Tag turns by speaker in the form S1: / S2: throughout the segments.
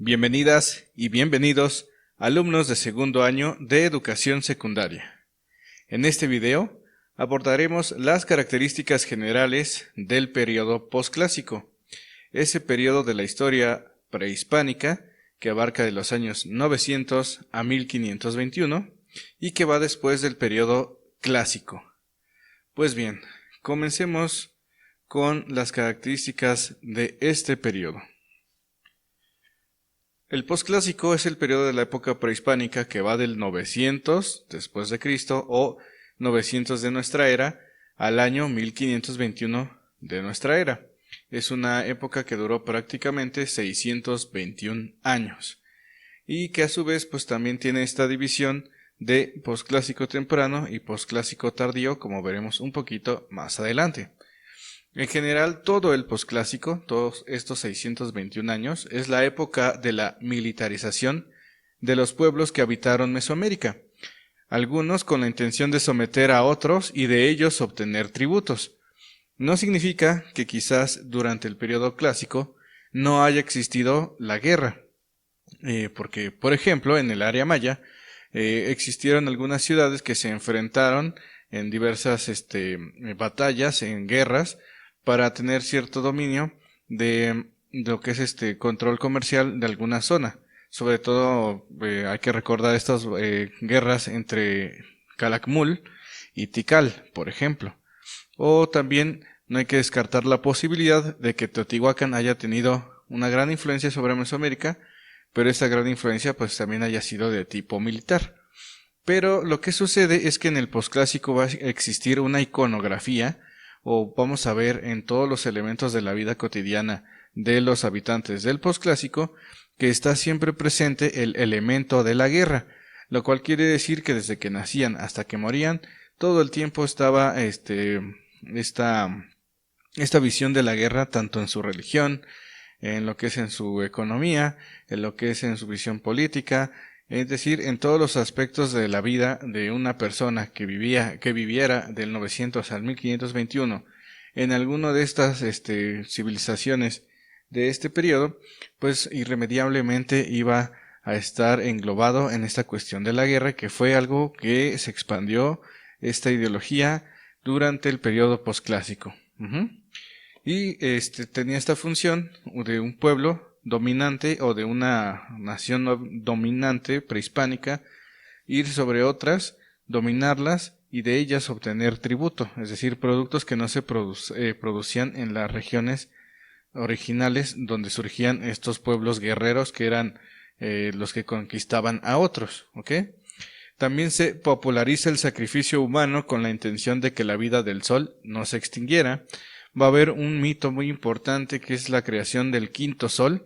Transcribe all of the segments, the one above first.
S1: Bienvenidas y bienvenidos, alumnos de segundo año de educación secundaria. En este video abordaremos las características generales del periodo posclásico, ese periodo de la historia prehispánica que abarca de los años 900 a 1521 y que va después del periodo clásico. Pues bien, comencemos con las características de este periodo. El posclásico es el periodo de la época prehispánica que va del 900 después de Cristo o 900 de nuestra era al año 1521 de nuestra era. Es una época que duró prácticamente 621 años y que a su vez pues también tiene esta división de posclásico temprano y posclásico tardío, como veremos un poquito más adelante. En general, todo el posclásico, todos estos 621 años, es la época de la militarización de los pueblos que habitaron Mesoamérica, algunos con la intención de someter a otros y de ellos obtener tributos. No significa que quizás durante el periodo clásico no haya existido la guerra, porque, por ejemplo, en el área maya existieron algunas ciudades que se enfrentaron en diversas batallas, en guerras, para tener cierto dominio de lo que es control comercial de alguna zona. Sobre todo hay que recordar estas guerras entre Calakmul y Tikal, por ejemplo. O también no hay que descartar la posibilidad de que Teotihuacán haya tenido una gran influencia sobre Mesoamérica, pero esta gran influencia pues también haya sido de tipo militar. Pero lo que sucede es que en el posclásico va a existir una iconografía, o vamos a ver en todos los elementos de la vida cotidiana de los habitantes del posclásico, que está siempre presente el elemento de la guerra, lo cual quiere decir que desde que nacían hasta que morían, todo el tiempo estaba esta visión de la guerra, tanto en su religión, en lo que es en su economía, en lo que es en su visión política, es decir, en todos los aspectos de la vida de una persona que viviera del 900 al 1521 en alguna de estas civilizaciones de este periodo, pues irremediablemente iba a estar englobado en esta cuestión de la guerra, que fue algo que se expandió esta ideología durante el periodo posclásico. Y tenía esta función de un pueblo dominante o de una nación dominante prehispánica, ir sobre otras, dominarlas y de ellas obtener tributo, es decir, productos que no se producían en las regiones originales donde surgían estos pueblos guerreros que eran los que conquistaban a otros, ¿ok? También se populariza el sacrificio humano con la intención de que la vida del sol no se extinguiera. Va a haber un mito muy importante que es la creación del quinto sol,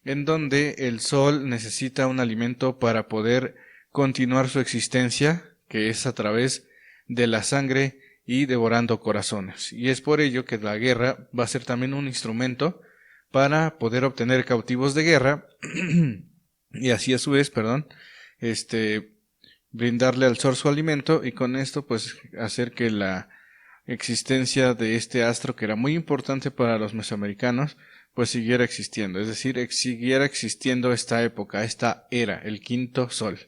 S1: en donde el sol necesita un alimento para poder continuar su existencia, que es a través de la sangre y devorando corazones. Y es por ello que la guerra va a ser también un instrumento para poder obtener cautivos de guerra y así a su vez, brindarle al sol su alimento y con esto pues hacer que la existencia de este astro, que era muy importante para los mesoamericanos, pues siguiera existiendo, es decir, siguiera existiendo esta época, esta era, el quinto sol.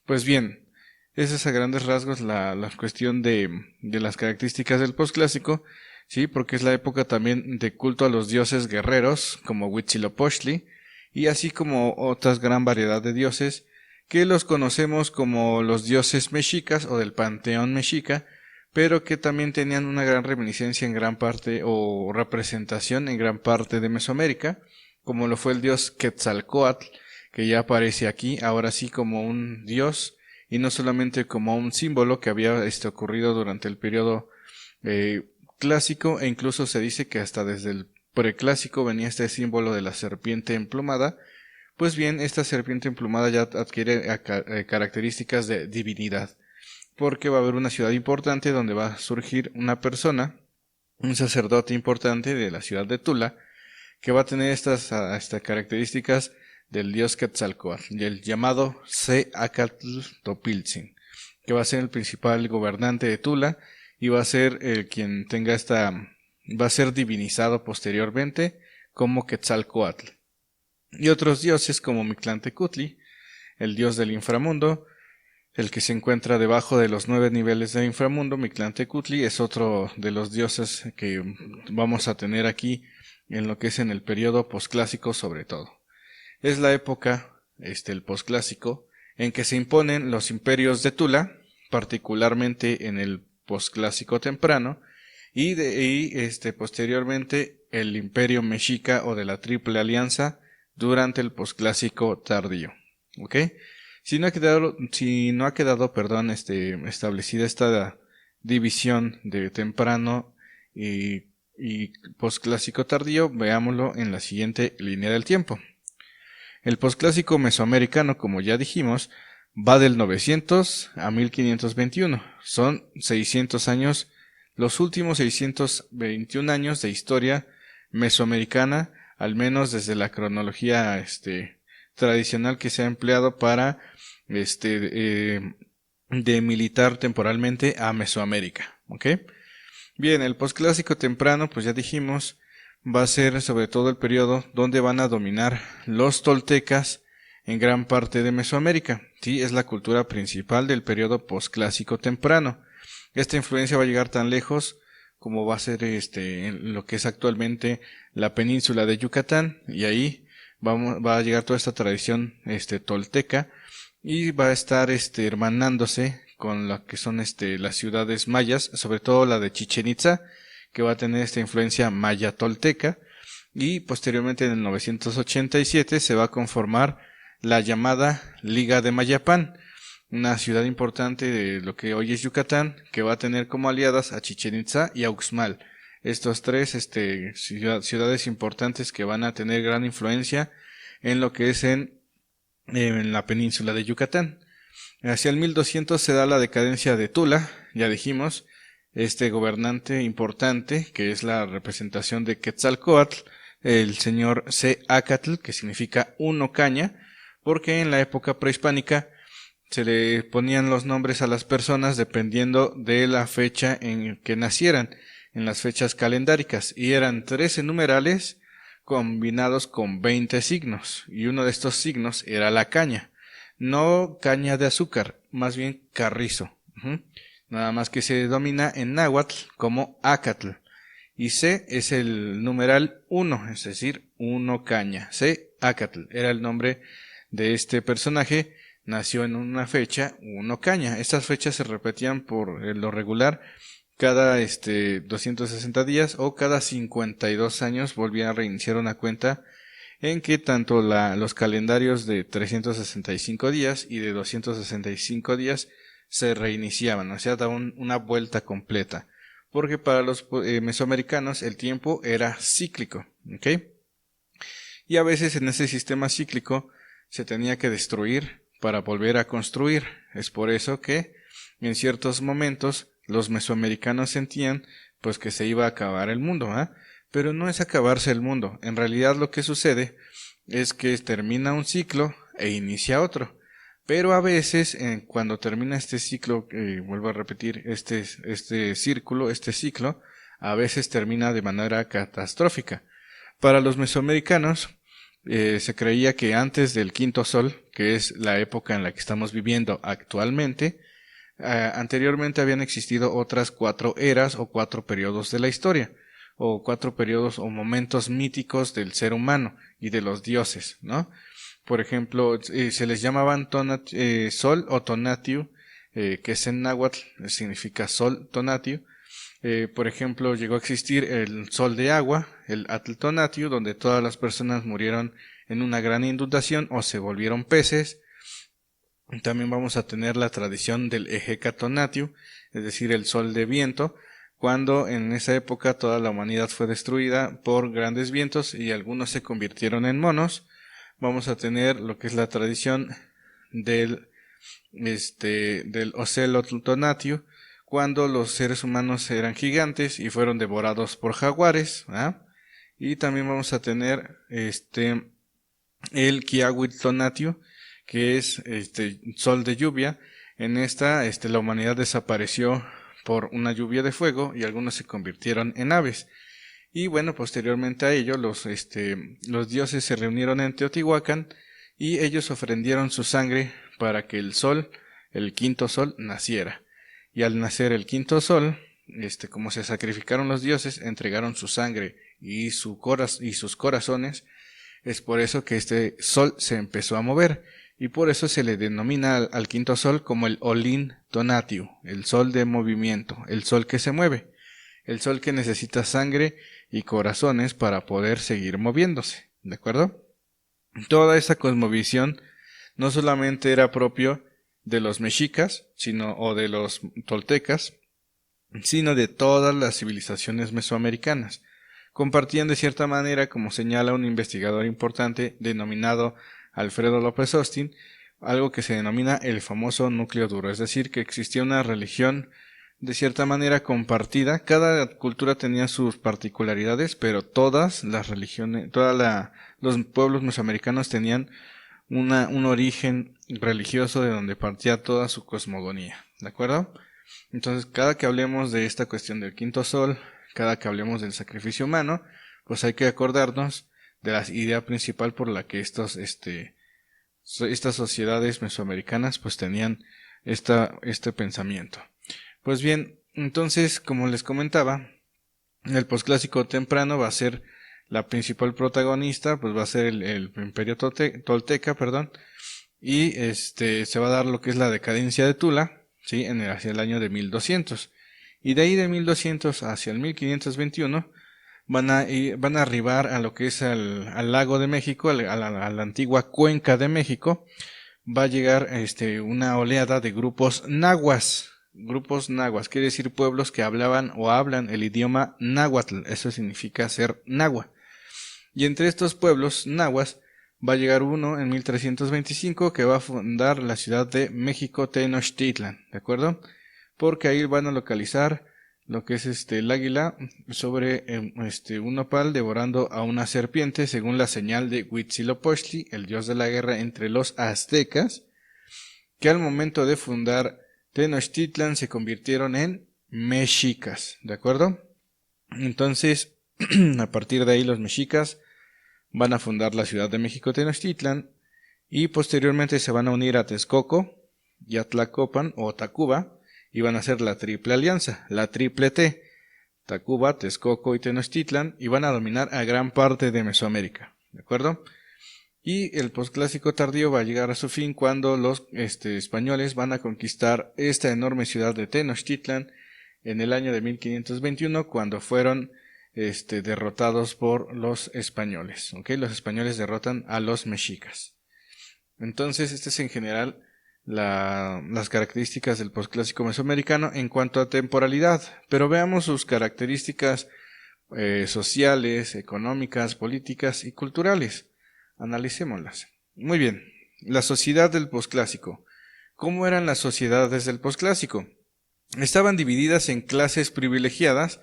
S1: Pues bien, esa es a grandes rasgos la cuestión de las características del posclásico, sí, porque es la época también de culto a los dioses guerreros, como Huitzilopochtli, y así como otras gran variedad de dioses, que los conocemos como los dioses mexicas o del panteón mexica, pero que también tenían una gran reminiscencia en gran parte o representación en gran parte de Mesoamérica, como lo fue el dios Quetzalcóatl, que ya aparece aquí, ahora sí como un dios, y no solamente como un símbolo que había ocurrido durante el periodo clásico, e incluso se dice que hasta desde el preclásico venía este símbolo de la serpiente emplumada. Pues bien, esta serpiente emplumada ya adquiere características de divinidad, porque va a haber una ciudad importante donde va a surgir una persona, un sacerdote importante de la ciudad de Tula, que va a tener estas características del dios Quetzalcóatl, y el llamado Seacatl Topiltzin, que va a ser el principal gobernante de Tula y va a ser quien tenga va a ser divinizado posteriormente como Quetzalcóatl. y otros dioses como Mictlantecutli, el dios del inframundo, el que se encuentra debajo de los 9 niveles del inframundo. Mictlantecutli es otro de los dioses que vamos a tener aquí en lo que es en el periodo posclásico sobre todo. Es la época, el posclásico, en que se imponen los imperios de Tula, particularmente en el posclásico temprano, y posteriormente el imperio mexica o de la Triple Alianza durante el posclásico tardío. ¿Ok? Si no ha quedado, establecida esta división de temprano y posclásico tardío, veámoslo en la siguiente línea del tiempo. El posclásico mesoamericano, como ya dijimos, va del 900 a 1521. Son 600 años, los últimos 621 años de historia mesoamericana, al menos desde la cronología tradicional que se ha empleado para demilitar temporalmente a Mesoamérica. ¿Ok? Bien, el posclásico temprano, pues ya dijimos, va a ser sobre todo el periodo donde van a dominar los toltecas en gran parte de Mesoamérica. Sí, es la cultura principal del periodo posclásico temprano. Esta influencia va a llegar tan lejos como va a ser en lo que es actualmente la península de Yucatán, y ahí va a llegar toda esta tradición tolteca, y va a estar hermanándose con lo que son las ciudades mayas, sobre todo la de Chichén Itzá, que va a tener esta influencia maya tolteca, y posteriormente en el 987 se va a conformar la llamada Liga de Mayapán, una ciudad importante de lo que hoy es Yucatán, que va a tener como aliadas a Chichén Itzá y a Uxmal. Estos tres ciudades importantes que van a tener gran influencia en lo que es en la península de Yucatán. Hacia el 1200 se da la decadencia de Tula, ya dijimos, este gobernante importante, que es la representación de Quetzalcóatl, el señor Acatl, que significa uno caña, porque en la época prehispánica se le ponían los nombres a las personas dependiendo de la fecha en que nacieran, en las fechas calendáricas, y eran 13 numerales combinados con 20 signos, y uno de estos signos era la caña. No caña de azúcar, más bien carrizo. Nada más que se domina en náhuatl como Acatl. Y C es el numeral 1, es decir, uno caña. C, Acatl, era el nombre de este personaje. Nació en una fecha, uno caña. Estas fechas se repetían por lo regular cada 260 días o cada 52 años volvían a reiniciar una cuenta en que tanto los calendarios de 365 días y de 265 días se reiniciaban, o sea, daban una vuelta completa, porque para los mesoamericanos el tiempo era cíclico, ¿ok? Y a veces en ese sistema cíclico se tenía que destruir para volver a construir. Es por eso que en ciertos momentos los mesoamericanos sentían pues que se iba a acabar el mundo, ¿eh? Pero no es acabarse el mundo. En realidad lo que sucede es que termina un ciclo e inicia otro. Pero a veces, cuando termina este ciclo, vuelvo a repetir, este círculo, este ciclo, a veces termina de manera catastrófica. Para los mesoamericanos, se creía que antes del quinto sol, que es la época en la que estamos viviendo actualmente, anteriormente habían existido otras 4 eras o 4 periodos de la historia, o 4 periodos o momentos míticos del ser humano y de los dioses, ¿no? Por ejemplo, se les llamaban Sol o Tonatiuh, que es en náhuatl, significa Sol Tonatiuh. Por ejemplo, llegó a existir el Sol de Agua, el Atl Tonatiuh, donde todas las personas murieron en una gran inundación o se volvieron peces. También vamos a tener la tradición del Ejeka Tonatiuh, es decir, el Sol de Viento, cuando en esa época toda la humanidad fue destruida por grandes vientos y algunos se convirtieron en monos. Vamos a tener lo que es la tradición del Ocelotl Tonatiuh, cuando los seres humanos eran gigantes y fueron devorados por jaguares, ¿ah? Y también vamos a tener el Kiawitl Tonatiuh, que es sol de lluvia. En esta la humanidad desapareció por una lluvia de fuego y algunos se convirtieron en aves. Y bueno, posteriormente a ello, los dioses se reunieron en Teotihuacán y ellos ofrendieron su sangre para que el sol, el quinto sol, naciera. Y al nacer el quinto sol, como se sacrificaron los dioses, entregaron su sangre y sus corazones. Es por eso que este sol se empezó a mover, y por eso se le denomina al quinto sol como el Olin Tonatiuh, el sol de movimiento, el sol que se mueve, el sol que necesita sangre y corazones para poder seguir moviéndose, ¿de acuerdo? Toda esa cosmovisión no solamente era propio de los mexicas, o de los toltecas, sino de todas las civilizaciones mesoamericanas. Compartían de cierta manera, como señala un investigador importante denominado Alfredo López Austin, algo que se denomina el famoso núcleo duro, es decir, que existía una religión de cierta manera compartida. Cada cultura tenía sus particularidades, pero todas las religiones, los pueblos mesoamericanos tenían un origen religioso de donde partía toda su cosmogonía, ¿de acuerdo? Entonces, cada que hablemos de esta cuestión del quinto sol, cada que hablemos del sacrificio humano, pues hay que acordarnos de la idea principal por la que estas sociedades mesoamericanas pues tenían este pensamiento. Pues bien, entonces, como les comentaba, el posclásico temprano va a ser la principal protagonista, pues va a ser el imperio tolteca, y se va a dar lo que es la decadencia de Tula, ¿sí? Hacia el año de 1200. Y de ahí de 1200 hacia el 1521 van a arribar a lo que es al lago de México, a la antigua cuenca de México. Va a llegar una oleada de grupos nahuas. Grupos nahuas quiere decir pueblos que hablaban o hablan el idioma náhuatl. Eso significa ser nahua. Y entre estos pueblos nahuas va a llegar uno en 1325 que va a fundar la ciudad de México Tenochtitlan, ¿de acuerdo? Porque ahí van a localizar lo que es el águila sobre un nopal devorando a una serpiente, según la señal de Huitzilopochtli, el dios de la guerra entre los aztecas, que al momento de fundar Tenochtitlan se convirtieron en mexicas, ¿de acuerdo? Entonces, a partir de ahí los mexicas van a fundar la ciudad de México Tenochtitlan y posteriormente se van a unir a Texcoco y a Tlacopan o Tacuba y van a hacer la triple alianza, la triple T, Tacuba, Texcoco y Tenochtitlan, y van a dominar a gran parte de Mesoamérica, ¿de acuerdo? Y el posclásico tardío va a llegar a su fin cuando los españoles van a conquistar esta enorme ciudad de Tenochtitlan en el año de 1521, cuando fueron derrotados por los españoles, ¿ok? Los españoles derrotan a los mexicas. Entonces, este es en general las características del posclásico mesoamericano en cuanto a temporalidad, pero veamos sus características sociales, económicas, políticas y culturales. Analicémoslas. Muy bien, la sociedad del posclásico. ¿Cómo eran las sociedades del posclásico? Estaban divididas en clases privilegiadas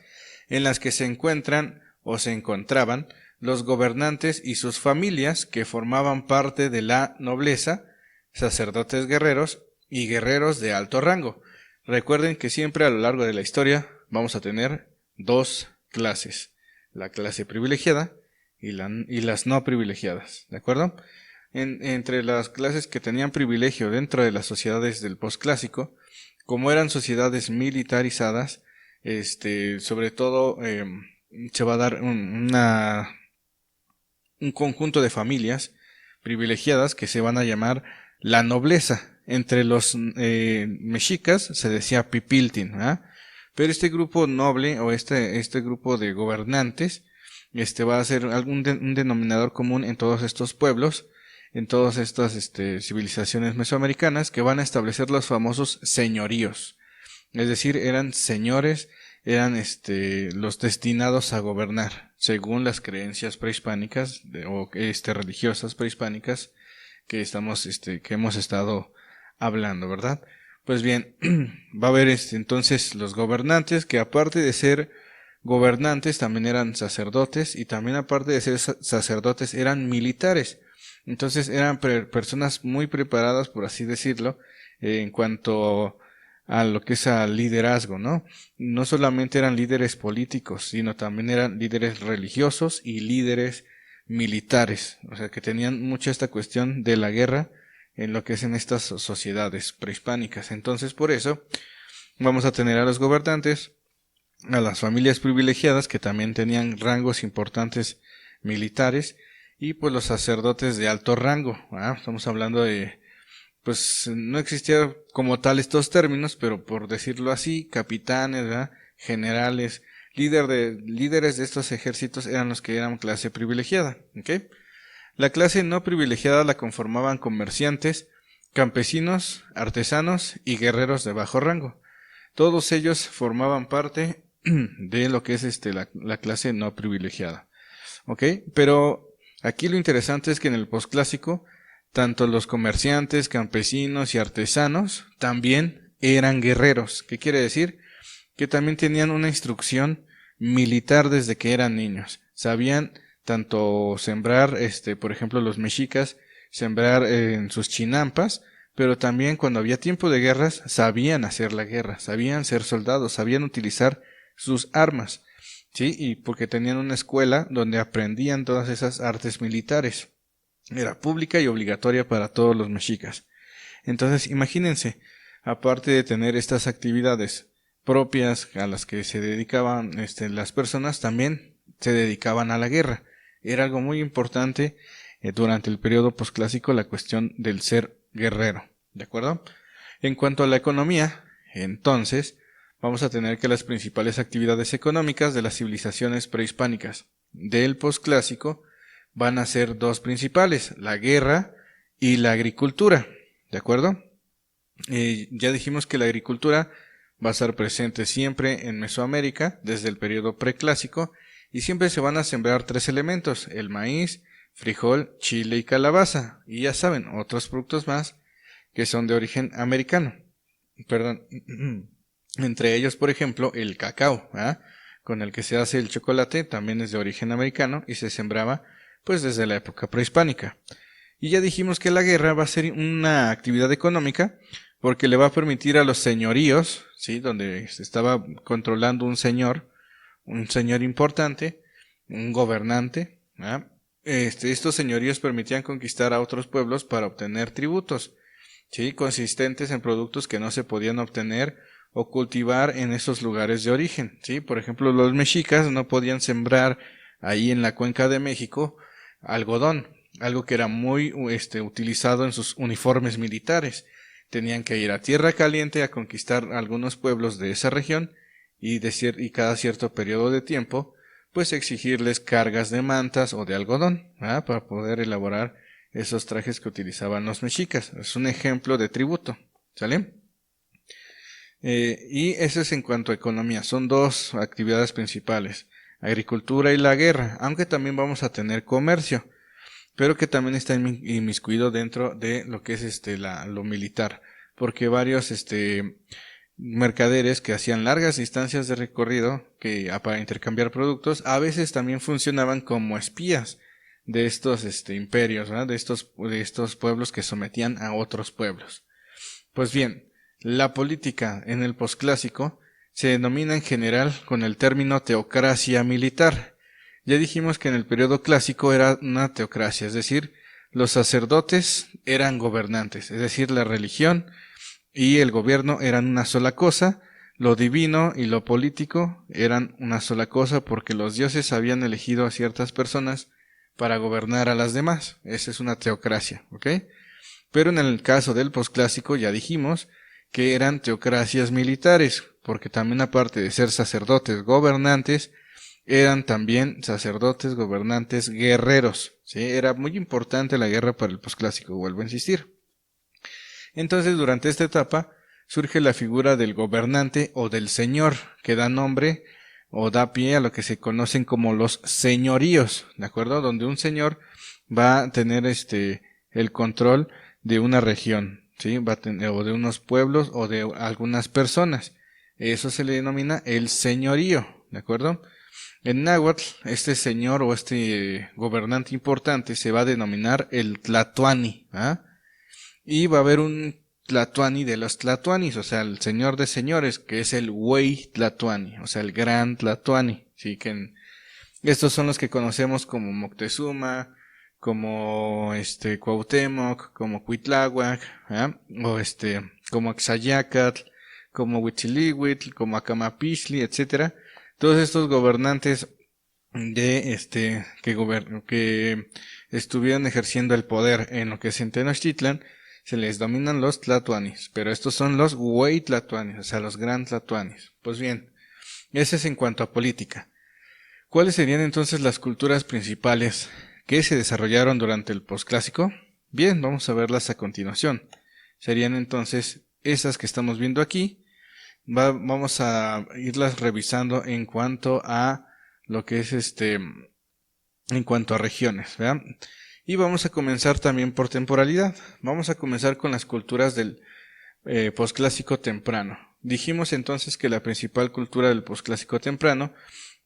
S1: en las que se encuentran o se encontraban los gobernantes y sus familias que formaban parte de la nobleza, sacerdotes guerreros y guerreros de alto rango. Recuerden que siempre a lo largo de la historia vamos a tener dos clases, la clase privilegiada y las no privilegiadas, ¿de acuerdo? Entre las clases que tenían privilegio dentro de las sociedades del posclásico, como eran sociedades militarizadas, sobre todo se va a dar un conjunto de familias privilegiadas que se van a llamar la nobleza. Entre los mexicas se decía pipiltin, ¿eh? Pero este grupo noble o este grupo de gobernantes va a ser un denominador común en todos estos pueblos, en todas estas civilizaciones mesoamericanas, que van a establecer los famosos señoríos. Es decir, eran señores, eran los destinados a gobernar, según las creencias prehispánicas o religiosas prehispánicas que hemos estado hablando, ¿verdad? Pues bien, va a haber entonces los gobernantes, que aparte de ser gobernantes también eran sacerdotes, y también aparte de ser sacerdotes eran militares. Entonces eran personas muy preparadas, por así decirlo, en cuanto a lo que es al liderazgo, ¿no? No solamente eran líderes políticos, sino también eran líderes religiosos y líderes militares, o sea que tenían mucha esta cuestión de la guerra en lo que es en estas sociedades prehispánicas. Entonces, por eso vamos a tener a los gobernantes, a las familias privilegiadas que también tenían rangos importantes militares y pues los sacerdotes de alto rango. Estamos hablando de, pues no existía como tal estos términos, pero por decirlo así, capitanes, ¿verdad? Generales, líderes de estos ejércitos eran los que eran clase privilegiada. ¿Okay? La clase no privilegiada la conformaban comerciantes, campesinos, artesanos y guerreros de bajo rango. Todos ellos formaban parte de lo que es la clase no privilegiada. ¿Ok? Pero aquí lo interesante es que en el posclásico, tanto los comerciantes, campesinos y artesanos también eran guerreros. ¿Qué quiere decir? Que también tenían una instrucción militar desde que eran niños. Sabían tanto sembrar, por ejemplo, los mexicas, sembrar en sus chinampas, pero también cuando había tiempo de guerras, sabían hacer la guerra, sabían ser soldados, sabían utilizar sus armas, ¿sí? Y porque tenían una escuela donde aprendían todas esas artes militares. Era pública y obligatoria para todos los mexicas. Entonces, imagínense, aparte de tener estas actividades propias a las que se dedicaban las personas, también se dedicaban a la guerra. Era algo muy importante durante el periodo posclásico la cuestión del ser guerrero, ¿de acuerdo? En cuanto a la economía, entonces, vamos a tener que las principales actividades económicas de las civilizaciones prehispánicas del posclásico van a ser dos principales, la guerra y la agricultura, ¿de acuerdo? Ya dijimos que la agricultura va a estar presente siempre en Mesoamérica desde el periodo preclásico y siempre se van a sembrar tres elementos, el maíz, frijol, chile y calabaza, y ya saben, otros productos más que son de origen americano. Perdón. Entre ellos, por ejemplo, el cacao, con el que se hace el chocolate, también es de origen americano y se sembraba pues desde la época prehispánica. Y ya dijimos que la guerra va a ser una actividad económica porque le va a permitir a los señoríos, ¿sí? Donde se estaba controlando un señor importante, un gobernante, estos señoríos permitían conquistar a otros pueblos para obtener tributos, ¿sí? Consistentes en productos que no se podían obtener o cultivar en esos lugares de origen, ¿sí? Por ejemplo, los mexicas no podían sembrar ahí en la cuenca de México algodón, algo que era muy utilizado en sus uniformes militares. Tenían que ir a tierra caliente a conquistar algunos pueblos de esa región y cada cierto periodo de tiempo pues exigirles cargas de mantas o de algodón para poder elaborar esos trajes que utilizaban los mexicas. Es un ejemplo de tributo, ¿sale? Y eso es en cuanto a economía. Son dos actividades principales, agricultura y la guerra, aunque también vamos a tener comercio, pero que también está inmiscuido dentro de lo que es lo militar, porque varios mercaderes que hacían largas distancias de recorrido para intercambiar productos, a veces también funcionaban como espías de estos imperios, ¿verdad? de estos pueblos que sometían a otros pueblos. Pues bien, la política en el posclásico se denomina en general con el término teocracia militar. Ya dijimos que en el periodo clásico era una teocracia, es decir, los sacerdotes eran gobernantes, es decir, la religión y el gobierno eran una sola cosa, lo divino y lo político eran una sola cosa porque los dioses habían elegido a ciertas personas para gobernar a las demás. Esa es una teocracia, ¿ok? Pero en el caso del posclásico ya dijimos que eran teocracias militares, porque también aparte de ser sacerdotes gobernantes, eran también sacerdotes gobernantes guerreros, ¿sí? Era muy importante la guerra para el posclásico, vuelvo a insistir. Entonces, durante esta etapa surge la figura del gobernante o del señor, que da nombre o da pie a lo que se conocen como los señoríos, ¿de acuerdo? Donde un señor va a tener el control de una región, ¿sí? Va a tener, o de unos pueblos o de algunas personas. Eso se le denomina el señorío, ¿de acuerdo? En náhuatl, este señor o gobernante importante se va a denominar el tlatoani, y va a haber un Tlatoani de los Tlatoanis, o sea, el señor de señores, que es el Huey Tlatoani, o sea, el gran Tlatoani. Sí, estos son los que conocemos como Moctezuma, como Cuauhtémoc, como Cuitláhuac, o como Axayácatl, como Huitzilihuitl, como Acamapixli, etcétera. Todos estos gobernantes que estuvieron ejerciendo el poder en lo que es en Tenochtitlan, se les dominan los Tlatoanis, pero estos son los Huey Tlatoanis, o sea, los gran Tlatoanis. Pues bien, ese es en cuanto a política. ¿Cuáles serían entonces las culturas principales que se desarrollaron durante el posclásico? Bien, vamos a verlas a continuación. Serían entonces esas que estamos viendo aquí. Vamos a irlas revisando en cuanto a lo que es en cuanto a regiones, ¿verdad? Y vamos a comenzar también por temporalidad. Vamos a comenzar con las culturas del posclásico temprano. Dijimos entonces que la principal cultura del posclásico temprano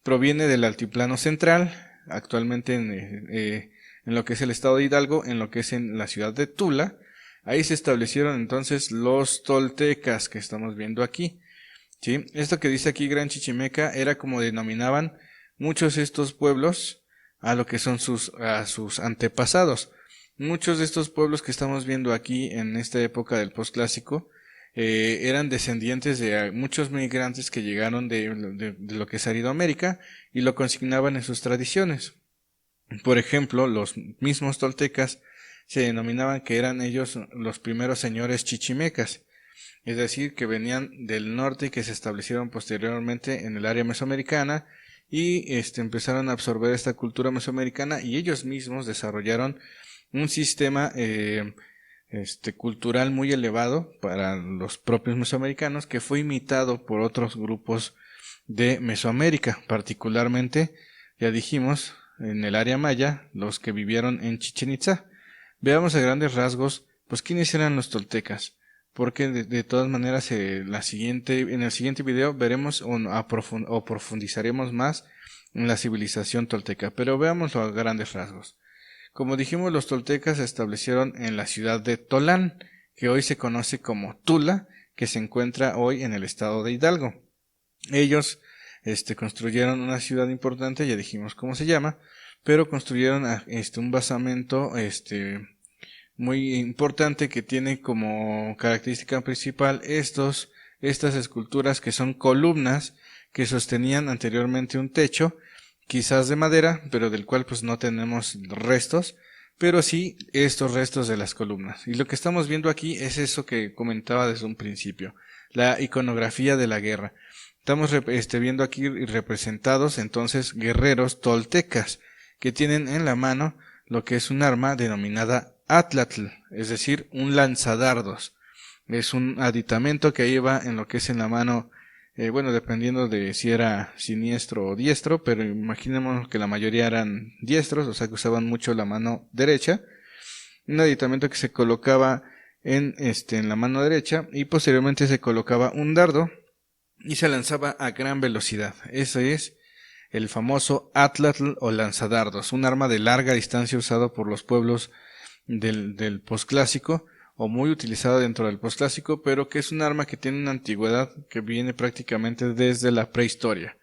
S1: proviene del altiplano central, actualmente en lo que es el estado de Hidalgo, en lo que es en la ciudad de Tula. Ahí se establecieron entonces los toltecas que estamos viendo aquí. ¿Sí? Esto que dice aquí Gran Chichimeca era como denominaban muchos de estos pueblos a lo que son sus antepasados. Muchos de estos pueblos que estamos viendo aquí en esta época del posclásico eran descendientes de muchos migrantes que llegaron de lo que es Aridoamérica y lo consignaban en sus tradiciones. Por ejemplo, los mismos toltecas se denominaban que eran ellos los primeros señores chichimecas, es decir, que venían del norte y que se establecieron posteriormente en el área mesoamericana y empezaron a absorber esta cultura mesoamericana y ellos mismos desarrollaron un sistema cultural muy elevado para los propios mesoamericanos que fue imitado por otros grupos de Mesoamérica, particularmente, ya dijimos, en el área maya, los que vivieron en Chichén Itzá. Veamos a grandes rasgos, pues quiénes eran los toltecas, porque de todas maneras en el siguiente video veremos o profundizaremos más en la civilización tolteca, pero veámoslo a grandes rasgos. Como dijimos, los toltecas se establecieron en la ciudad de Tolán, que hoy se conoce como Tula, que se encuentra hoy en el estado de Hidalgo. Ellos construyeron una ciudad importante, ya dijimos cómo se llama, pero construyeron un basamento muy importante que tiene como característica principal estas esculturas que son columnas que sostenían anteriormente un techo, quizás de madera, pero del cual pues no tenemos restos, pero sí estos restos de las columnas. Y lo que estamos viendo aquí es eso que comentaba desde un principio, la iconografía de la guerra. Estamos viendo aquí representados entonces guerreros toltecas que tienen en la mano lo que es un arma denominada atlatl, es decir, un lanzadardos. Es un aditamento que lleva en lo que es en la mano, dependiendo de si era siniestro o diestro, pero imaginemos que la mayoría eran diestros, o sea que usaban mucho la mano derecha. Un aditamento que se colocaba en la mano derecha y posteriormente se colocaba un dardo y se lanzaba a gran velocidad. Ese es el famoso atlatl o lanzadardos, un arma de larga distancia usado por los pueblos del posclásico o muy utilizado dentro del posclásico, pero que es un arma que tiene una antigüedad que viene prácticamente desde la prehistoria.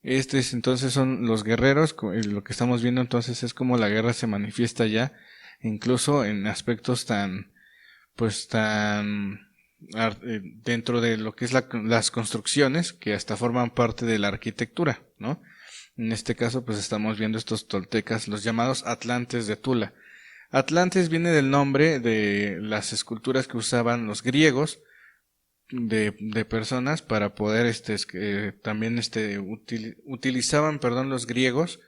S1: Entonces son los guerreros, lo que estamos viendo entonces es como la guerra se manifiesta ya, incluso en aspectos tan dentro de lo que es las construcciones que hasta forman parte de la arquitectura, ¿no? En este caso pues estamos viendo estos toltecas, los llamados atlantes de Tula. Atlantes viene del nombre de las esculturas que usaban los griegos de personas para poder también utilizaban, los griegos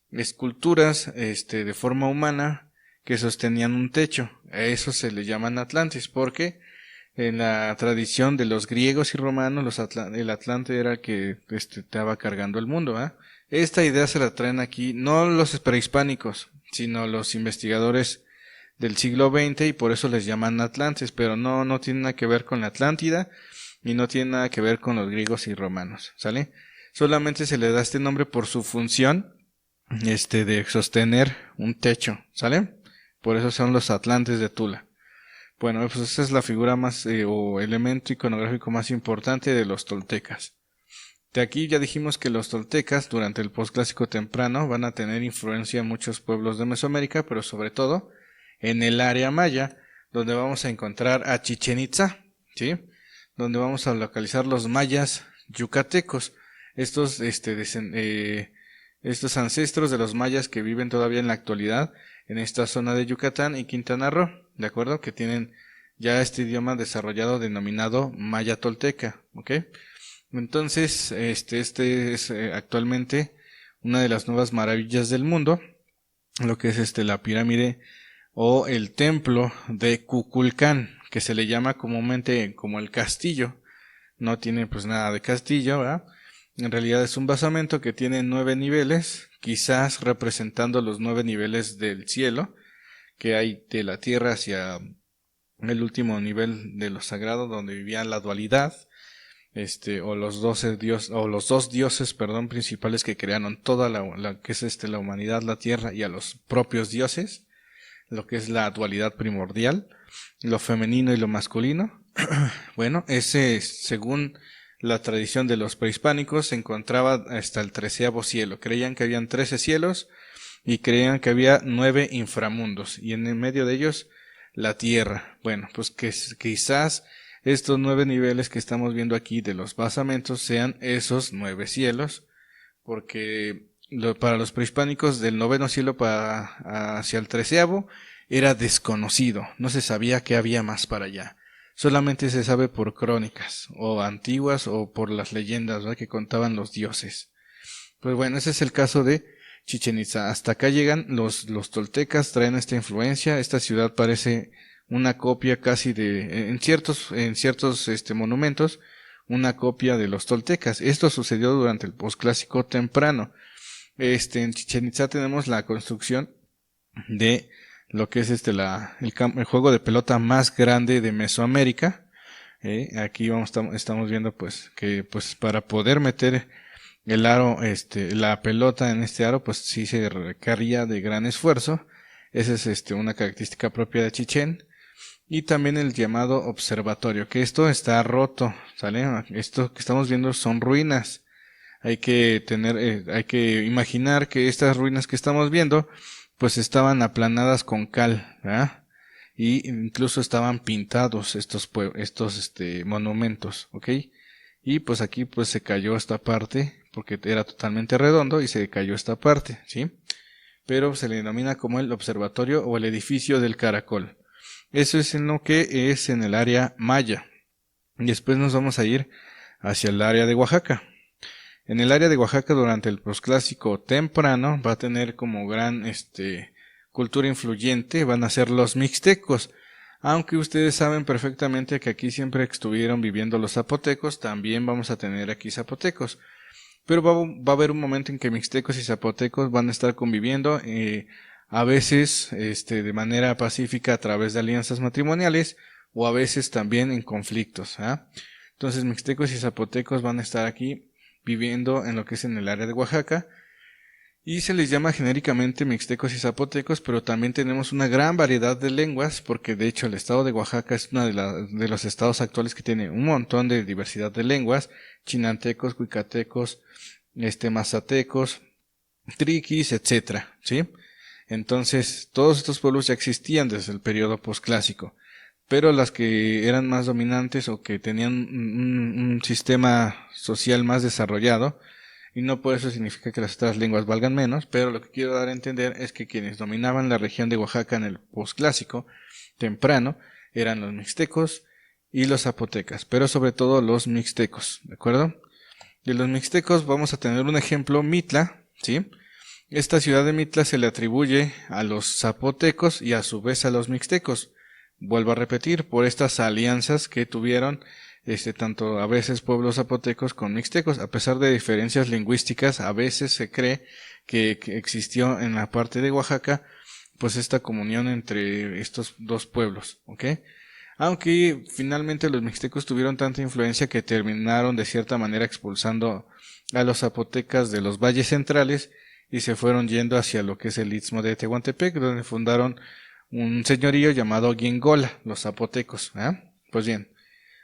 S1: esculturas de forma humana que sostenían un techo. A eso se le llaman atlantes porque en la tradición de los griegos y romanos el Atlante era el que estaba cargando el mundo, ¿eh? Esta idea se la traen aquí no los prehispánicos, sino los investigadores del siglo XX y por eso les llaman atlantes, pero no tiene nada que ver con la Atlántida y no tiene nada que ver con los griegos y romanos, ¿sale? Solamente se le da este nombre por su función de sostener un techo, ¿sale? Por eso son los atlantes de Tula. Bueno, pues esa es la figura más o elemento iconográfico más importante de los toltecas. De aquí ya dijimos que los toltecas durante el posclásico temprano van a tener influencia en muchos pueblos de Mesoamérica, pero sobre todo en el área maya, donde vamos a encontrar a Chichén Itzá, ¿sí? Donde vamos a localizar los mayas yucatecos, estos, estos ancestros de los mayas que viven todavía en la actualidad en esta zona de Yucatán y Quintana Roo, ¿de acuerdo? Que tienen ya este idioma desarrollado denominado maya tolteca, ¿ok? Entonces, este es actualmente una de las nuevas maravillas del mundo, lo que es la pirámide o el templo de Kukulcán, que se le llama comúnmente como el castillo. No tiene pues nada de castillo, ¿verdad? En realidad es un basamento que tiene 9 niveles, quizás representando los 9 niveles del cielo que hay de la tierra hacia el último nivel de lo sagrado, donde vivía la dualidad, o los 12 dioses, o los dos dioses, perdón, principales que crearon toda la que es la humanidad, la tierra, y a los propios dioses, lo que es la dualidad primordial, lo femenino y lo masculino. Bueno, ese, según la tradición de los prehispánicos, se encontraba hasta el 13º cielo. Creían que habían 13 cielos y creían que había 9 inframundos, y en el medio de ellos la tierra. Bueno, pues que quizás estos 9 niveles que estamos viendo aquí de los basamentos sean esos 9 cielos, porque para los prehispánicos del 9º cielo hacia el 13º era desconocido, no se sabía qué había más para allá. Solamente se sabe por crónicas, o antiguas, o por las leyendas, ¿verdad?, que contaban los dioses. Pues bueno, ese es el caso de Chichén Itzá. Hasta acá llegan los toltecas, traen esta influencia. Esta ciudad parece una copia casi en ciertos monumentos, una copia de los toltecas. Esto sucedió durante el posclásico temprano. En Chichén Itzá tenemos la construcción de lo que es el juego de pelota más grande de Mesoamérica. Aquí estamos viendo pues que pues para poder meter el aro, la pelota en este aro, pues sí se requería de gran esfuerzo. Esa es una característica propia de Chichén. Y también el llamado observatorio, que esto está roto, ¿sale? Esto que estamos viendo son ruinas. Hay que imaginar que estas ruinas que estamos viendo pues estaban aplanadas con cal, ¿verdad? Y incluso estaban pintados estos monumentos, ¿ok? Y pues aquí pues se cayó esta parte porque era totalmente redondo y se cayó esta parte, ¿sí? Pero se le denomina como el observatorio o el edificio del caracol. Eso es en lo que es en el área maya. Y después nos vamos a ir hacia el área de Oaxaca. En el área de Oaxaca durante el posclásico temprano va a tener como gran cultura influyente, van a ser los mixtecos. Aunque ustedes saben perfectamente que aquí siempre estuvieron viviendo los zapotecos, también vamos a tener aquí zapotecos. Pero va a haber un momento en que mixtecos y zapotecos van a estar conviviendo, a veces de manera pacífica a través de alianzas matrimoniales, o a veces también en conflictos. Entonces mixtecos y zapotecos van a estar aquí viviendo en lo que es en el área de Oaxaca, y se les llama genéricamente mixtecos y zapotecos, pero también tenemos una gran variedad de lenguas, porque de hecho el estado de Oaxaca es uno de los estados actuales que tiene un montón de diversidad de lenguas: chinantecos, cuicatecos, mazatecos, triquis, etcétera, ¿sí? Entonces, todos estos pueblos ya existían desde el periodo posclásico, pero las que eran más dominantes o que tenían un sistema social más desarrollado, y no por eso significa que las otras lenguas valgan menos, pero lo que quiero dar a entender es que quienes dominaban la región de Oaxaca en el posclásico temprano eran los mixtecos y los zapotecas, pero sobre todo los mixtecos, ¿de acuerdo? De los mixtecos vamos a tener un ejemplo, Mitla, ¿sí? Esta ciudad de Mitla se le atribuye a los zapotecos y a su vez a los mixtecos. Vuelvo a repetir, por estas alianzas que tuvieron tanto a veces pueblos zapotecos con mixtecos. A pesar de diferencias lingüísticas, a veces se cree que existió en la parte de Oaxaca pues esta comunión entre estos dos pueblos, ¿ok? Aunque finalmente los mixtecos tuvieron tanta influencia que terminaron de cierta manera expulsando a los zapotecas de los valles centrales y se fueron yendo hacia lo que es el istmo de Tehuantepec, donde fundaron un señorío llamado Guingola, los zapotecos. Pues bien,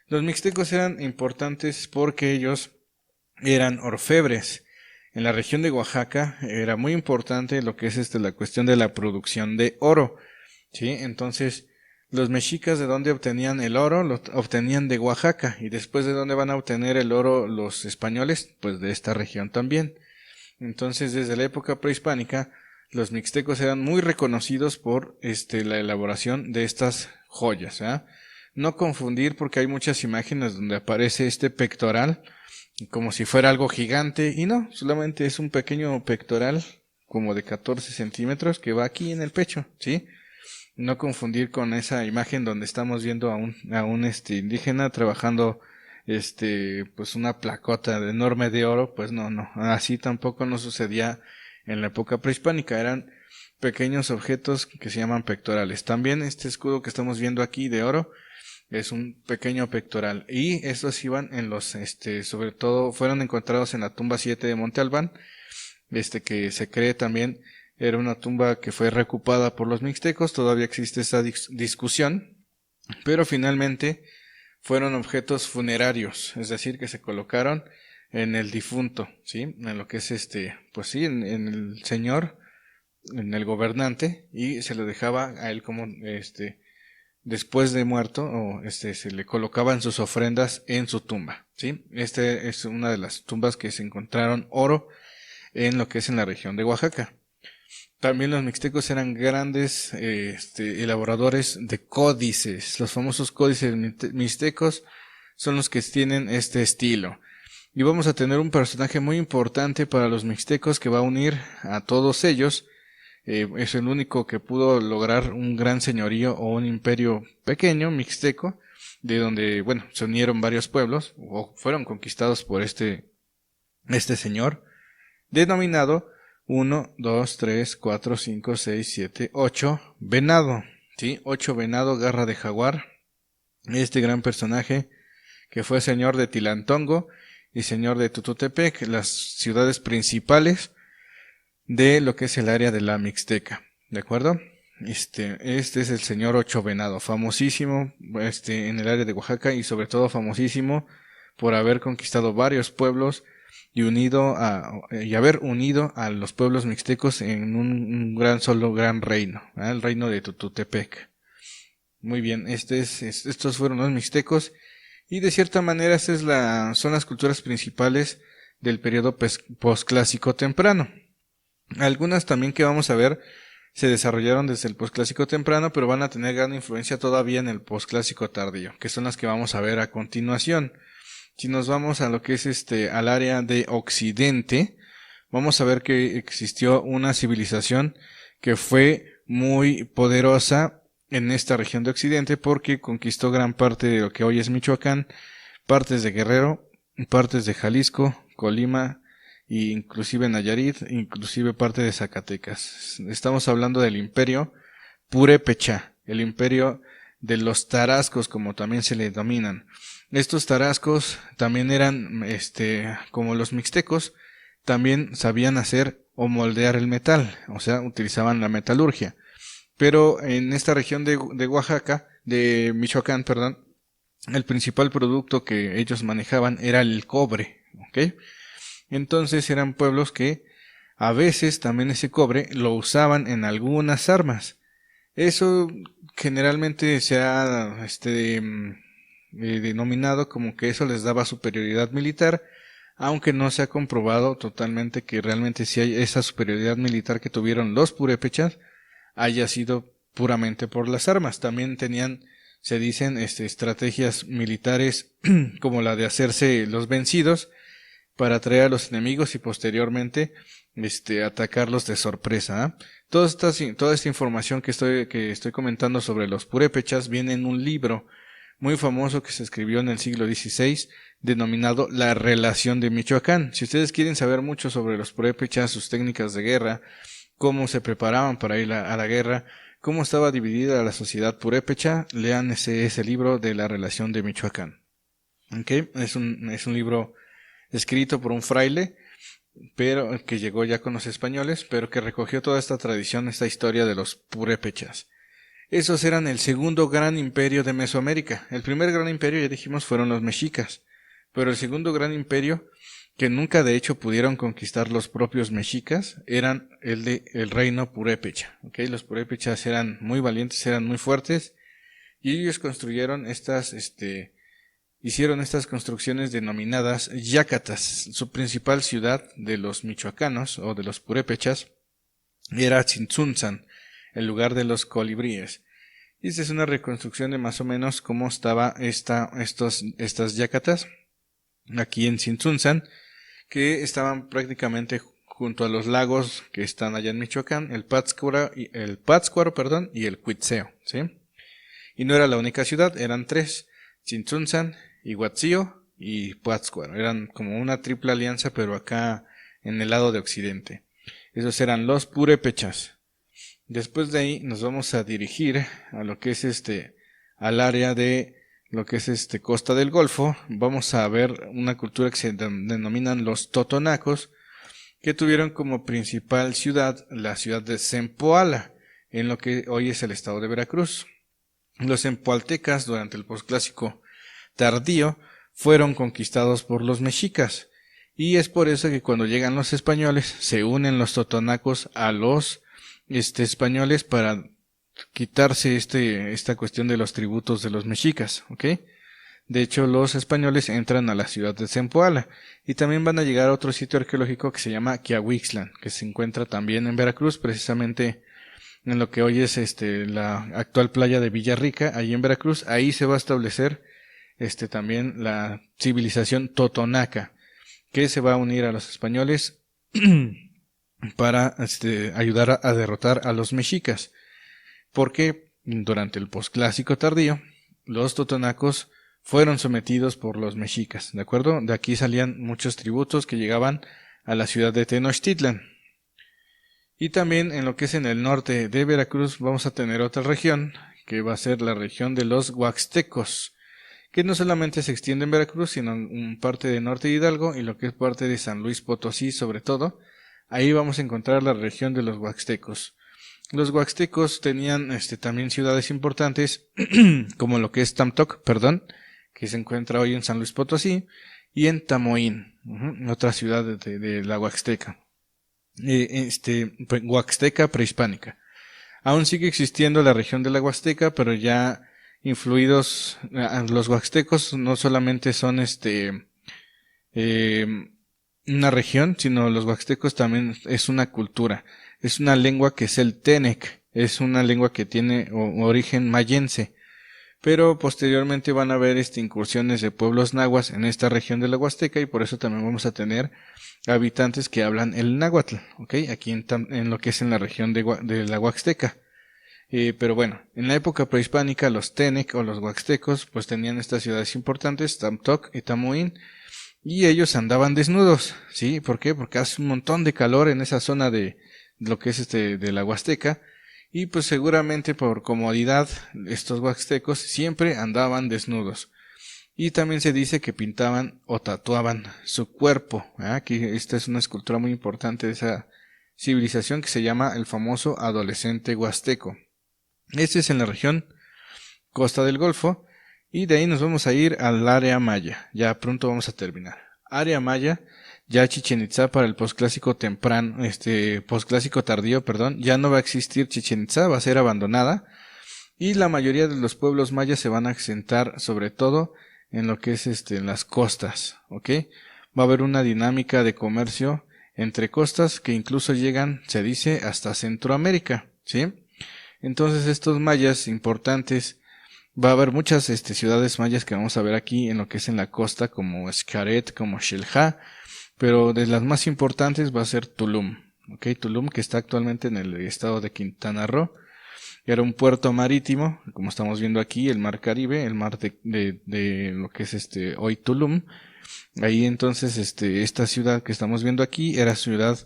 S1: los mixtecos eran importantes porque ellos eran orfebres. En la región de Oaxaca era muy importante lo que es la cuestión de la producción de oro, ¿sí? Entonces, los mexicas, ¿de dónde obtenían el oro? Lo obtenían de Oaxaca. ¿Y después de dónde van a obtener el oro los españoles? Pues de esta región también. Entonces, desde la época prehispánica, los mixtecos eran muy reconocidos por la elaboración de estas joyas. No confundir, porque hay muchas imágenes donde aparece este pectoral como si fuera algo gigante, y no, solamente es un pequeño pectoral como de 14 centímetros que va aquí en el pecho, ¿sí? No confundir con esa imagen donde estamos viendo a un indígena trabajando pues una placota enorme de oro. Pues no, así tampoco no sucedía en la época prehispánica. Eran pequeños objetos que se llaman pectorales. También este escudo que estamos viendo aquí de oro es un pequeño pectoral, y estos iban en los sobre todo fueron encontrados en la tumba 7 de Monte Albán, que se cree también era una tumba que fue reocupada por los mixtecos. Todavía existe esa discusión, pero finalmente fueron objetos funerarios, es decir, que se colocaron en el difunto, ¿sí? En lo que es pues sí, en el señor, en el gobernante, y se le dejaba a él como después de muerto, o se le colocaban sus ofrendas en su tumba, ¿sí? Es una de las tumbas que se encontraron oro en lo que es en la región de Oaxaca. También los mixtecos eran grandes elaboradores de códices. Los famosos códices mixtecos son los que tienen este estilo. Y vamos a tener un personaje muy importante para los mixtecos que va a unir a todos ellos. Es el único que pudo lograr un gran señorío o un imperio pequeño, mixteco, de donde, bueno, se unieron varios pueblos o fueron conquistados por este señor, denominado 1, 2, 3, 4, 5, 6, 7, 8 Venado, ¿sí? 8 Venado, garra de jaguar. Este gran personaje que fue señor de Tilantongo y señor de Tututepec, las ciudades principales de lo que es el área de la Mixteca, ¿de acuerdo? Este es el señor 8 Venado, famosísimo en el área de Oaxaca, y sobre todo famosísimo por haber conquistado varios pueblos y haber unido a los pueblos mixtecos en un gran reino, el reino de Tututepec. Muy bien, estos fueron los mixtecos, y de cierta manera son las culturas principales del periodo posclásico temprano. Algunas también que vamos a ver se desarrollaron desde el posclásico temprano, pero van a tener gran influencia todavía en el posclásico tardío, que son las que vamos a ver a continuación. Si nos vamos a lo que es al área de Occidente, vamos a ver que existió una civilización que fue muy poderosa en esta región de Occidente, porque conquistó gran parte de lo que hoy es Michoacán, partes de Guerrero, partes de Jalisco, Colima, e inclusive Nayarit, inclusive parte de Zacatecas. Estamos hablando del imperio Purépecha, el imperio de los tarascos, como también se le denominan. Estos tarascos también eran, como los mixtecos, también sabían hacer o moldear el metal, o sea, utilizaban la metalurgia. Pero en esta región de Oaxaca, de Michoacán, perdón, el principal producto que ellos manejaban era el cobre, ¿ok? Entonces eran pueblos que a veces también ese cobre lo usaban en algunas armas. Eso generalmente se ha denominado como que eso les daba superioridad militar, aunque no se ha comprobado totalmente que realmente si hay esa superioridad militar que tuvieron los purépechas haya sido puramente por las armas. También tenían, se dicen, estrategias militares como la de hacerse los vencidos para atraer a los enemigos y posteriormente atacarlos de sorpresa. Toda esta información que estoy comentando sobre los purépechas viene en un libro muy famoso que se escribió en el siglo XVI, denominado La Relación de Michoacán. Si ustedes quieren saber mucho sobre los purépechas, sus técnicas de guerra, cómo se preparaban para ir a la guerra, cómo estaba dividida la sociedad purépecha, lean ese libro de La Relación de Michoacán. ¿Okay? Es un libro escrito por un fraile, pero que llegó ya con los españoles, pero que recogió toda esta tradición, esta historia de los purépechas. Esos eran el segundo gran imperio de Mesoamérica. El primer gran imperio, ya dijimos, fueron los mexicas, pero el segundo gran imperio, que nunca de hecho pudieron conquistar los propios mexicas, eran el reino purépecha. ¿Okay? Los purépechas eran muy valientes, eran muy fuertes, y ellos construyeron hicieron estas construcciones denominadas yácatas. Su principal ciudad de los michoacanos o de los purépechas era Tzintzuntzan, el lugar de los colibríes. Y esta es una reconstrucción de más o menos cómo estaba estas yácatas aquí en Tzintzuntzan, que estaban prácticamente junto a los lagos que están allá en Michoacán, el Pátzcuaro y el Cuitzeo, ¿sí? Y no era la única ciudad, eran tres: Tzintzuntzan, Iguatzio y Pátzcuaro. Eran como una triple alianza, pero acá en el lado de occidente. Esos eran los purépechas. Después de ahí nos vamos a dirigir a lo que es al área de lo que es Costa del Golfo. Vamos a ver una cultura que se denominan los totonacos, que tuvieron como principal ciudad la ciudad de Zempoala, en lo que hoy es el estado de Veracruz. Los zempoaltecas durante el posclásico tardío fueron conquistados por los mexicas, y es por eso que cuando llegan los españoles se unen los totonacos a los españoles para quitarse esta cuestión de los tributos de los mexicas, ¿ok? De hecho, los españoles entran a la ciudad de Zempoala y también van a llegar a otro sitio arqueológico que se llama Quiahuixtlan, que se encuentra también en Veracruz, precisamente en lo que hoy es la actual playa de Villarrica, ahí en Veracruz. Ahí se va a establecer también la civilización totonaca, que se va a unir a los españoles para ayudar a derrotar a los mexicas, porque durante el posclásico tardío los totonacos fueron sometidos por los mexicas, ¿de acuerdo? De aquí salían muchos tributos que llegaban a la ciudad de Tenochtitlan. Y también en lo que es en el norte de Veracruz vamos a tener otra región, que va a ser la región de los huaxtecos, que no solamente se extiende en Veracruz, sino en parte de norte de Hidalgo y lo que es parte de San Luis Potosí sobre todo. Ahí vamos a encontrar la región de los huaxtecos. Los huaxtecos tenían también ciudades importantes, como lo que es Tamtoc, que se encuentra hoy en San Luis Potosí, y en Tamoín, otra ciudad de la Huaxteca. Huaxteca prehispánica. Aún sigue existiendo la región de la Huaxteca, pero ya influidos, los huaxtecos no solamente son una región, sino los huaxtecos también es una cultura, es una lengua que es el Tenec, es una lengua que tiene origen mayense, pero posteriormente van a haber incursiones de pueblos nahuas en esta región de la Huasteca, y por eso también vamos a tener habitantes que hablan el náhuatl, ¿okay? Aquí en lo que es en la región de la Huaxteca. Pero bueno, en la época prehispánica los Tenec o los huaxtecos pues tenían estas ciudades importantes, Tamtoc y Tamuín, y ellos andaban desnudos, ¿sí? ¿Por qué? Porque hace un montón de calor en esa zona de lo que es de la Huasteca, y pues seguramente por comodidad estos huaxtecos siempre andaban desnudos. Y también se dice que pintaban o tatuaban su cuerpo. Aquí esta es una escultura muy importante de esa civilización que se llama el famoso adolescente huasteco. Este es en la región Costa del Golfo, y de ahí nos vamos a ir al área maya. Ya pronto vamos a terminar. Área maya, ya Chichén Itzá para el posclásico temprano, posclásico tardío, ya no va a existir Chichén Itzá, va a ser abandonada, y la mayoría de los pueblos mayas se van a asentar sobre todo en lo que es en las costas, ¿ok? Va a haber una dinámica de comercio entre costas que incluso llegan, se dice, hasta Centroamérica, ¿sí? Entonces estos mayas importantes, va a haber muchas ciudades mayas que vamos a ver aquí en lo que es en la costa, como Xcaret, como Xel-Há, pero de las más importantes va a ser Tulum, ¿ok? Tulum, que está actualmente en el estado de Quintana Roo. Era un puerto marítimo, como estamos viendo aquí, el mar Caribe, el mar de lo que es hoy Tulum. Ahí entonces esta ciudad que estamos viendo aquí era ciudad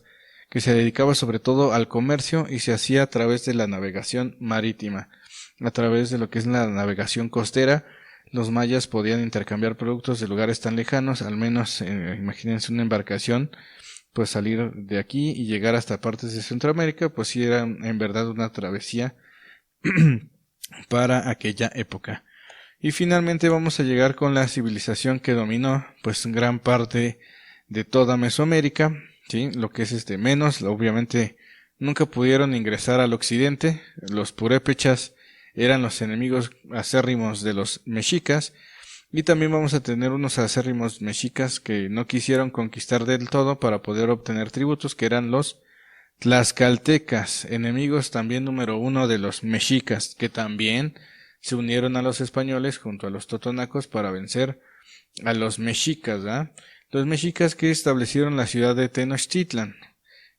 S1: que se dedicaba sobre todo al comercio y se hacía a través de la navegación marítima. A través de lo que es la navegación costera, los mayas podían intercambiar productos de lugares tan lejanos, al menos imagínense una embarcación, pues salir de aquí y llegar hasta partes de Centroamérica, pues sí era en verdad una travesía para aquella época. Y finalmente vamos a llegar con la civilización que dominó pues gran parte de toda Mesoamérica, ¿sí? Lo que es menos, obviamente nunca pudieron ingresar al occidente. Los purépechas eran los enemigos acérrimos de los mexicas, y también vamos a tener unos acérrimos mexicas que no quisieron conquistar del todo para poder obtener tributos, que eran los tlaxcaltecas, enemigos también número 1 de los mexicas, que también se unieron a los españoles junto a los totonacos para vencer a los mexicas, ¿verdad? Los mexicas que establecieron la ciudad de Tenochtitlan,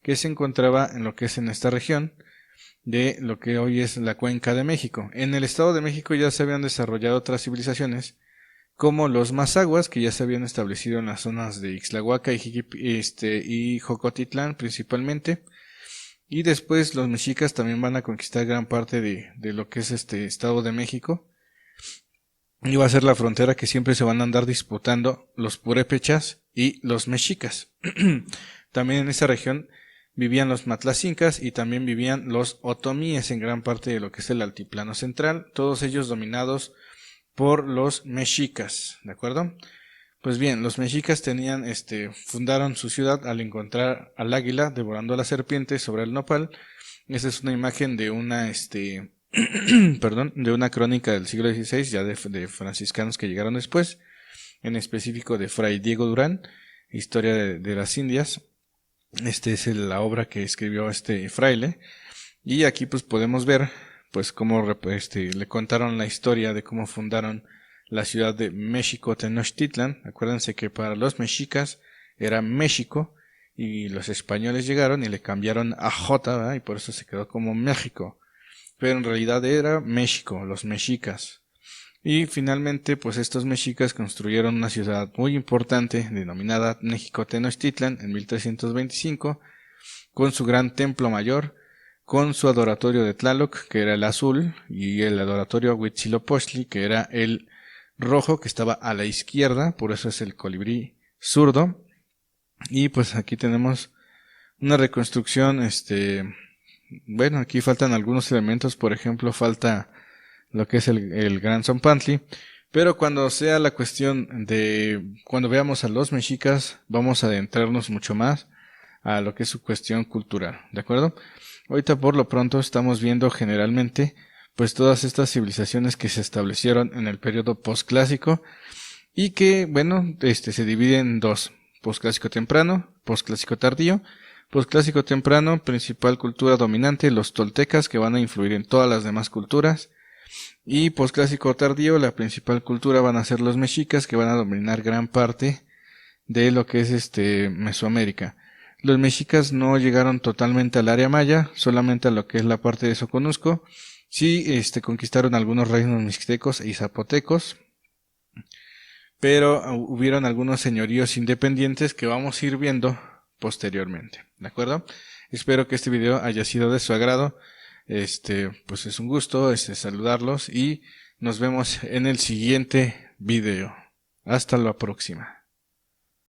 S1: que se encontraba en lo que es en esta región de lo que hoy es la Cuenca de México. En el Estado de México ya se habían desarrollado otras civilizaciones, como los mazaguas, que ya se habían establecido en las zonas de Ixtlahuaca y Jocotitlán principalmente. Y después los mexicas también van a conquistar gran parte de lo que es Estado de México. Y va a ser la frontera que siempre se van a andar disputando los purépechas y los mexicas. También en esa región vivían los matlacincas y también vivían los otomíes en gran parte de lo que es el altiplano central, todos ellos dominados por los mexicas, ¿de acuerdo? Pues bien, los mexicas fundaron su ciudad al encontrar al águila devorando a la serpiente sobre el nopal. Esa es una imagen de una de una crónica del siglo XVI, ya de franciscanos que llegaron después, en específico de Fray Diego Durán, Historia de las Indias. Es la obra que escribió este fraile, y aquí pues podemos ver pues cómo le contaron la historia de cómo fundaron la ciudad de México Tenochtitlan. Acuérdense que para los mexicas era México, y los españoles llegaron y le cambiaron a J, ¿verdad? Y por eso se quedó como México, pero en realidad era México, los mexicas. Y finalmente pues estos mexicas construyeron una ciudad muy importante denominada México Tenochtitlan en 1325, con su gran templo mayor, con su adoratorio de Tlaloc, que era el azul, y el adoratorio a Huitzilopochtli, que era el rojo, que estaba a la izquierda, por eso es el colibrí zurdo. Y pues aquí tenemos una reconstrucción, bueno, aquí faltan algunos elementos, por ejemplo, falta lo que es el Gran Zompantli, pero cuando sea la cuestión cuando veamos a los mexicas, vamos a adentrarnos mucho más a lo que es su cuestión cultural, ¿de acuerdo? Ahorita por lo pronto estamos viendo generalmente pues todas estas civilizaciones que se establecieron en el periodo posclásico, y que, bueno, se divide en dos: posclásico temprano, posclásico tardío. Posclásico temprano, principal cultura dominante, los toltecas, que van a influir en todas las demás culturas. Y posclásico tardío, la principal cultura van a ser los mexicas, que van a dominar gran parte de lo que es Mesoamérica. Los mexicas no llegaron totalmente al área maya, solamente a lo que es la parte de Soconusco. Sí, conquistaron algunos reinos mixtecos y zapotecos, pero hubieron algunos señoríos independientes que vamos a ir viendo posteriormente, ¿de acuerdo? Espero que este video haya sido de su agrado. Pues es un gusto saludarlos, y nos vemos en el siguiente video. Hasta la próxima.